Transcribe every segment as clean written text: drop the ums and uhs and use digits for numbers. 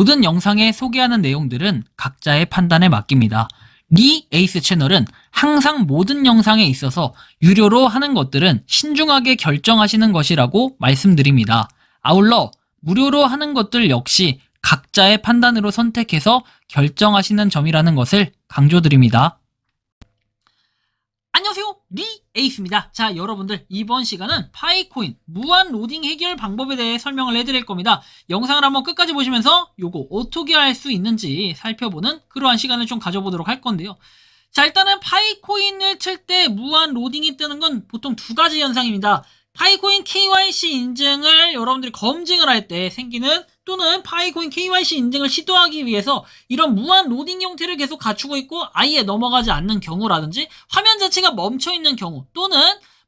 모든 영상에 소개하는 내용들은 각자의 판단에 맡깁니다. 리 에이스 채널은 항상 모든 영상에 있어서 유료로 하는 것들은 신중하게 결정하시는 것이라고 말씀드립니다. 아울러 무료로 하는 것들 역시 각자의 판단으로 선택해서 결정하시는 점이라는 것을 강조드립니다. 안녕하세요, 리 에이스입니다. 자, 여러분들 이번 시간은 파이코인 무한 로딩 해결 방법에 대해 설명을 해드릴 겁니다. 영상을 한번 끝까지 보시면서 요거 어떻게 할 수 있는지 살펴보는 그러한 시간을 좀 가져보도록 할 건데요. 자, 일단은 파이코인을 칠 때 무한 로딩이 뜨는 건 보통 두 가지 현상입니다. 파이코인 KYC 인증을 여러분들이 검증을 할 때 생기는, 또는 파이코인 KYC 인증을 시도하기 위해서 이런 무한 로딩 형태를 계속 갖추고 있고 아예 넘어가지 않는 경우라든지, 화면 자체가 멈춰있는 경우, 또는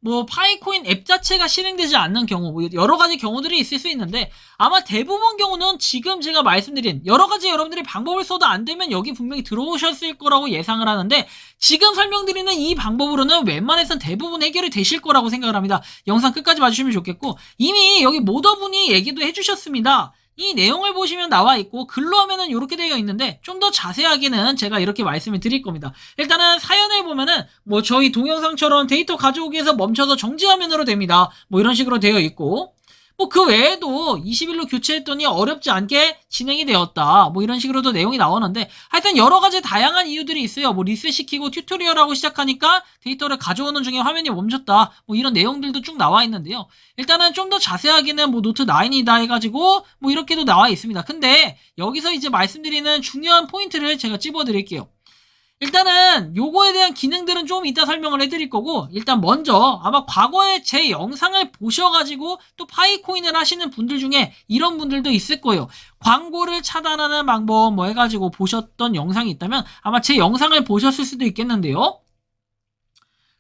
뭐 파이코인 앱 자체가 실행되지 않는 경우, 뭐 여러 가지 경우들이 있을 수 있는데, 아마 대부분 경우는 지금 제가 말씀드린 여러 가지 여러분들이 방법을 써도 안 되면 여기 분명히 들어오셨을 거라고 예상을 하는데, 지금 설명드리는 이 방법으로는 웬만해선 대부분 해결이 되실 거라고 생각을 합니다. 영상 끝까지 봐주시면 좋겠고, 이미 여기 모더분이 얘기도 해주셨습니다. 이 내용을 보시면 나와 있고, 글로 하면은 이렇게 되어 있는데 좀 더 자세하게는 제가 이렇게 말씀을 드릴 겁니다. 일단은 사연을 보면은 뭐 저희 동영상처럼 데이터 가져오기 위해서 멈춰서 정지 화면으로 됩니다. 뭐 이런 식으로 되어 있고, 뭐 그 외에도 20일로 교체했더니 어렵지 않게 진행이 되었다, 뭐 이런 식으로도 내용이 나오는데, 하여튼 여러 가지 다양한 이유들이 있어요. 뭐 리셋시키고 튜토리얼하고 시작하니까 데이터를 가져오는 중에 화면이 멈췄다, 뭐 이런 내용들도 쭉 나와 있는데요. 일단은 좀 더 자세하게는 뭐 노트 9이다 해가지고 뭐 이렇게도 나와 있습니다. 근데 여기서 이제 말씀드리는 중요한 포인트를 제가 찝어 드릴게요. 일단은 요거에 대한 기능들은 좀 이따 설명을 해드릴 거고, 일단 먼저 아마 과거에 제 영상을 보셔가지고 또 파이코인을 하시는 분들 중에 이런 분들도 있을 거예요. 광고를 차단하는 방법 뭐 해가지고 보셨던 영상이 있다면 아마 제 영상을 보셨을 수도 있겠는데요.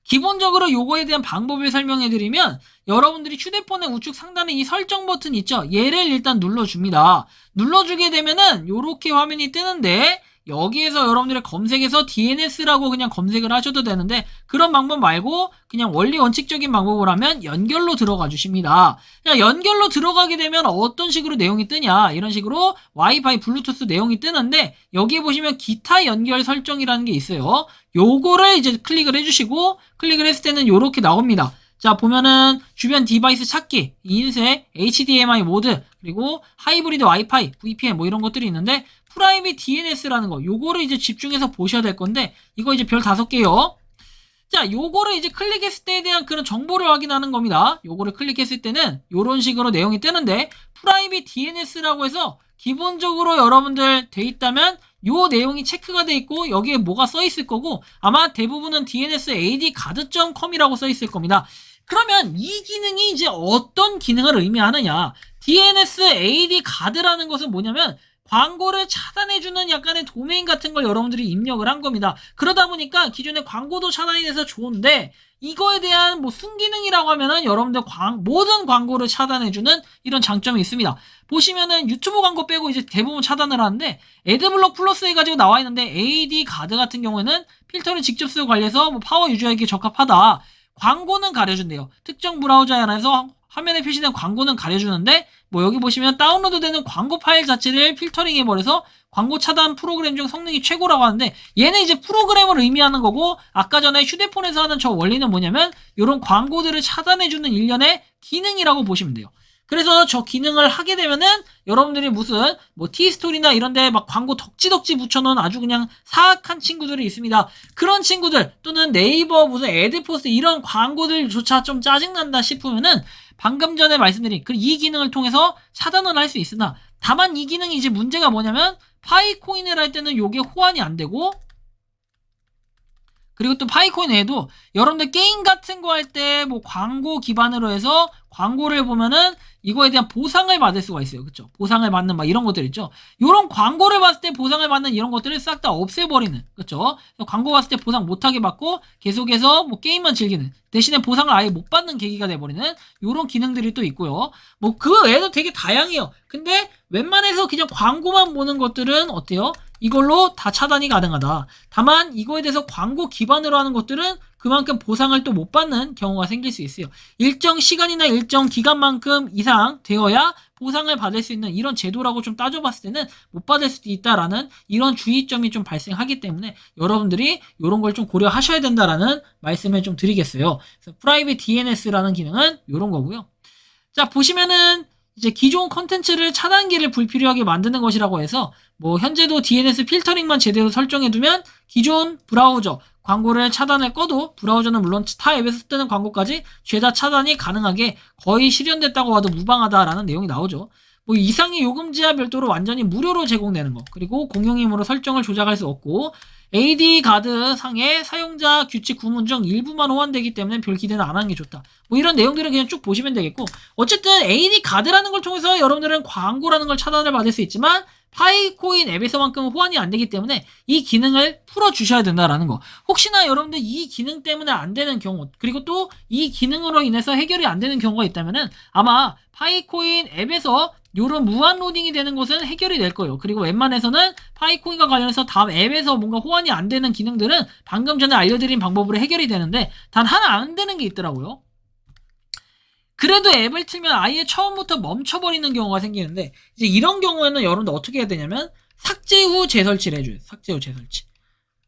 기본적으로 요거에 대한 방법을 설명해드리면, 여러분들이 휴대폰의 우측 상단에 이 설정 버튼 있죠? 얘를 일단 눌러줍니다. 눌러주게 되면은 요렇게 화면이 뜨는데, 여기에서 여러분들이 검색해서 DNS라고 그냥 검색을 하셔도 되는데, 그런 방법 말고 그냥 원리 원칙적인 방법을 하면 연결로 들어가 주십니다. 자, 연결로 들어가게 되면 어떤 식으로 내용이 뜨냐, 이런 식으로 와이파이 블루투스 내용이 뜨는데, 여기에 보시면 기타 연결 설정이라는 게 있어요. 요거를 이제 클릭을 해주시고, 클릭을 했을 때는 요렇게 나옵니다. 자, 보면은 주변 디바이스 찾기, 인쇄, HDMI 모드, 그리고 하이브리드 와이파이, VPN 뭐 이런 것들이 있는데, 프라이빗 DNS라는 거, 요거를 이제 집중해서 보셔야 될 건데, 이거 이제 별 5개요. 자, 요거를 이제 클릭했을 때에 대한 그런 정보를 확인하는 겁니다. 요거를 클릭했을 때는 요런 식으로 내용이 뜨는데, 프라이빗 DNS라고 해서 기본적으로 여러분들 돼 있다면 요 내용이 체크가 돼 있고, 여기에 뭐가 써 있을 거고, 아마 대부분은 DNSADguard.com이라고 써 있을 겁니다. 그러면 이 기능이 이제 어떤 기능을 의미하느냐, DNSADguard라는 것은 뭐냐면 광고를 차단해주는 약간의 도메인 같은 걸 여러분들이 입력을 한 겁니다. 그러다 보니까 기존에 광고도 차단이 돼서 좋은데, 이거에 대한 뭐 순기능이라고 하면은 여러분들 모든 광고를 차단해주는 이런 장점이 있습니다. 보시면은 유튜브 광고 빼고 이제 대부분 차단을 하는데, 애드블럭 플러스 해가지고 나와 있는데, AD 가드 같은 경우에는 필터를 직접 쓰고 관리해서 뭐 파워 유저에게 적합하다. 광고는 가려준대요. 특정 브라우저에 안에서 화면에 표시된 광고는 가려주는데, 뭐 여기 보시면 다운로드 되는 광고 파일 자체를 필터링 해버려서 광고 차단 프로그램 중 성능이 최고라고 하는데, 얘는 이제 프로그램을 의미하는 거고, 아까 전에 휴대폰에서 하는 저 원리는 뭐냐면 요런 광고들을 차단해주는 일련의 기능이라고 보시면 돼요. 그래서 저 기능을 하게 되면은 여러분들이 무슨 뭐 티스토리나 이런데 막 광고 덕지덕지 붙여놓은 아주 그냥 사악한 친구들이 있습니다. 그런 친구들, 또는 네이버 무슨 애드포스트 이런 광고들조차 좀 짜증난다 싶으면은 방금 전에 말씀드린 이 기능을 통해서 차단을 할 수 있으나, 다만 이 기능이 이제 문제가 뭐냐면 파이코인을 할 때는 요게 호환이 안 되고, 그리고 또 파이코인 외에도 여러분들 게임 같은 거 할 때 뭐 광고 기반으로 해서 광고를 보면은 이거에 대한 보상을 받을 수가 있어요. 그쵸? 보상을 받는 막 이런 것들 있죠? 요런 광고를 봤을 때 보상을 받는 이런 것들을 싹 다 없애버리는, 그쵸? 광고 봤을 때 보상 못하게 받고 계속해서 뭐 게임만 즐기는, 대신에 보상을 아예 못 받는 계기가 돼버리는 요런 기능들이 또 있고요. 뭐 그 외에도 되게 다양해요. 근데 웬만해서 그냥 광고만 보는 것들은 어때요? 이걸로 다 차단이 가능하다. 다만 이거에 대해서 광고 기반으로 하는 것들은 그만큼 보상을 또 못 받는 경우가 생길 수 있어요. 일정 시간이나 일정 기간만큼 이상 되어야 보상을 받을 수 있는 이런 제도라고 좀 따져봤을 때는 못 받을 수도 있다라는 이런 주의점이 좀 발생하기 때문에 여러분들이 이런 걸 좀 고려하셔야 된다라는 말씀을 좀 드리겠어요. 그래서 프라이빗 DNS라는 기능은 이런 거고요. 자, 보시면은 이제 기존 컨텐츠를 차단기를 불필요하게 만드는 것이라고 해서 뭐 현재도 DNS 필터링만 제대로 설정해두면 기존 브라우저 광고를 차단을 꺼도 브라우저는 물론 타 앱에서 뜨는 광고까지 죄다 차단이 가능하게 거의 실현됐다고 봐도 무방하다라는 내용이 나오죠. 뭐 이상의 요금제와 별도로 완전히 무료로 제공되는 거, 그리고 공용임으로 설정을 조작할 수 없고 AD 가드 상의 사용자 규칙 구문 중 일부만 호환되기 때문에 별 기대는 안 하는 게 좋다. 뭐 이런 내용들은 그냥 쭉 보시면 되겠고, 어쨌든 AD 가드라는 걸 통해서 여러분들은 광고라는 걸 차단을 받을 수 있지만 파이코인 앱에서만큼은 호환이 안 되기 때문에 이 기능을 풀어주셔야 된다라는 거. 혹시나 여러분들 이 기능 때문에 안 되는 경우, 그리고 또 이 기능으로 인해서 해결이 안 되는 경우가 있다면은 아마 파이코인 앱에서 요런 무한 로딩이 되는 것은 해결이 될 거예요. 그리고 웬만해서는 파이코인과 관련해서 다음 앱에서 뭔가 호환이 안 되는 기능들은 방금 전에 알려드린 방법으로 해결이 되는데 단 하나 안 되는 게 있더라고요. 그래도 앱을 틀면 아예 처음부터 멈춰버리는 경우가 생기는데, 이제 이런 경우에는 여러분들 어떻게 해야 되냐면 삭제 후 재설치를 해줘요. 삭제 후 재설치.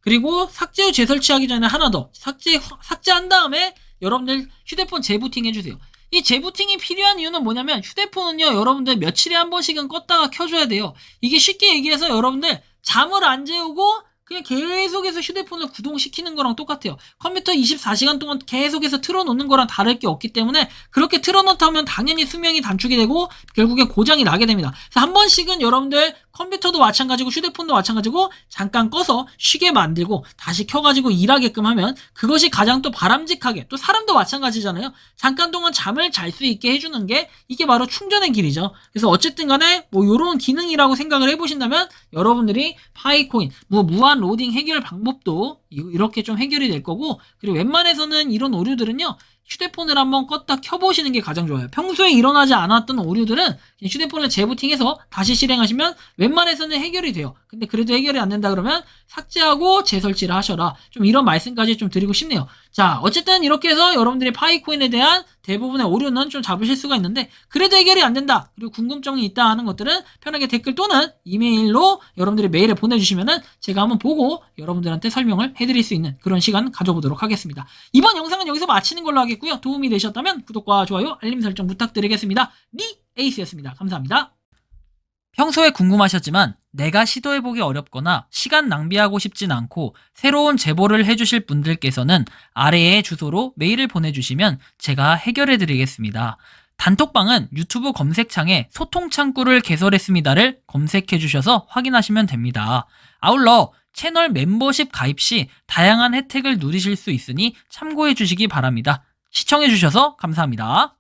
그리고 삭제 후 재설치하기 전에 하나 더 삭제한 다음에 여러분들 휴대폰 재부팅 해주세요. 이 재부팅이 필요한 이유는 뭐냐면 휴대폰은요 여러분들 며칠에 한 번씩은 껐다가 켜줘야 돼요. 이게 쉽게 얘기해서 여러분들 잠을 안 재우고 그냥 계속해서 휴대폰을 구동시키는 거랑 똑같아요. 컴퓨터 24시간 동안 계속해서 틀어놓는 거랑 다를 게 없기 때문에 그렇게 틀어놓다면 당연히 수명이 단축이 되고 결국에 고장이 나게 됩니다. 그래서 한 번씩은 여러분들 컴퓨터도 마찬가지고 휴대폰도 마찬가지고 잠깐 꺼서 쉬게 만들고 다시 켜가지고 일하게끔 하면 그것이 가장 또 바람직하게, 또 사람도 마찬가지잖아요. 잠깐 동안 잠을 잘 수 있게 해주는 게 이게 바로 충전의 길이죠. 그래서 어쨌든 간에 뭐 요런 기능이라고 생각을 해보신다면 여러분들이 파이코인 무한 로딩 해결 방법도 이렇게 좀 해결이 될 거고, 그리고 웬만해서는 이런 오류들은요 휴대폰을 한번 껐다 켜보시는 게 가장 좋아요. 평소에 일어나지 않았던 오류들은 휴대폰을 재부팅해서 다시 실행하시면 웬만해서는 해결이 돼요. 근데 그래도 해결이 안 된다 그러면 삭제하고 재설치를 하셔라. 좀 이런 말씀까지 좀 드리고 싶네요. 자, 어쨌든 이렇게 해서 여러분들이 파이코인에 대한 대부분의 오류는 좀 잡으실 수가 있는데, 그래도 해결이 안 된다, 그리고 궁금증이 있다 하는 것들은 편하게 댓글 또는 이메일로 여러분들이 메일을 보내주시면은 제가 한번 보고 여러분들한테 설명을 해드릴 수 있는 그런 시간 가져보도록 하겠습니다. 이번 영상은 여기서 마치는 걸로 하겠고요. 도움이 되셨다면 구독과 좋아요, 알림 설정 부탁드리겠습니다. 에이스였습니다. 감사합니다. 평소에 궁금하셨지만 내가 시도해보기 어렵거나 시간 낭비하고 싶진 않고 새로운 제보를 해주실 분들께서는 아래의 주소로 메일을 보내주시면 제가 해결해드리겠습니다. 단톡방은 유튜브 검색창에 소통창구를 개설했습니다를 검색해주셔서 확인하시면 됩니다. 아울러 채널 멤버십 가입 시 다양한 혜택을 누리실 수 있으니 참고해주시기 바랍니다. 시청해주셔서 감사합니다.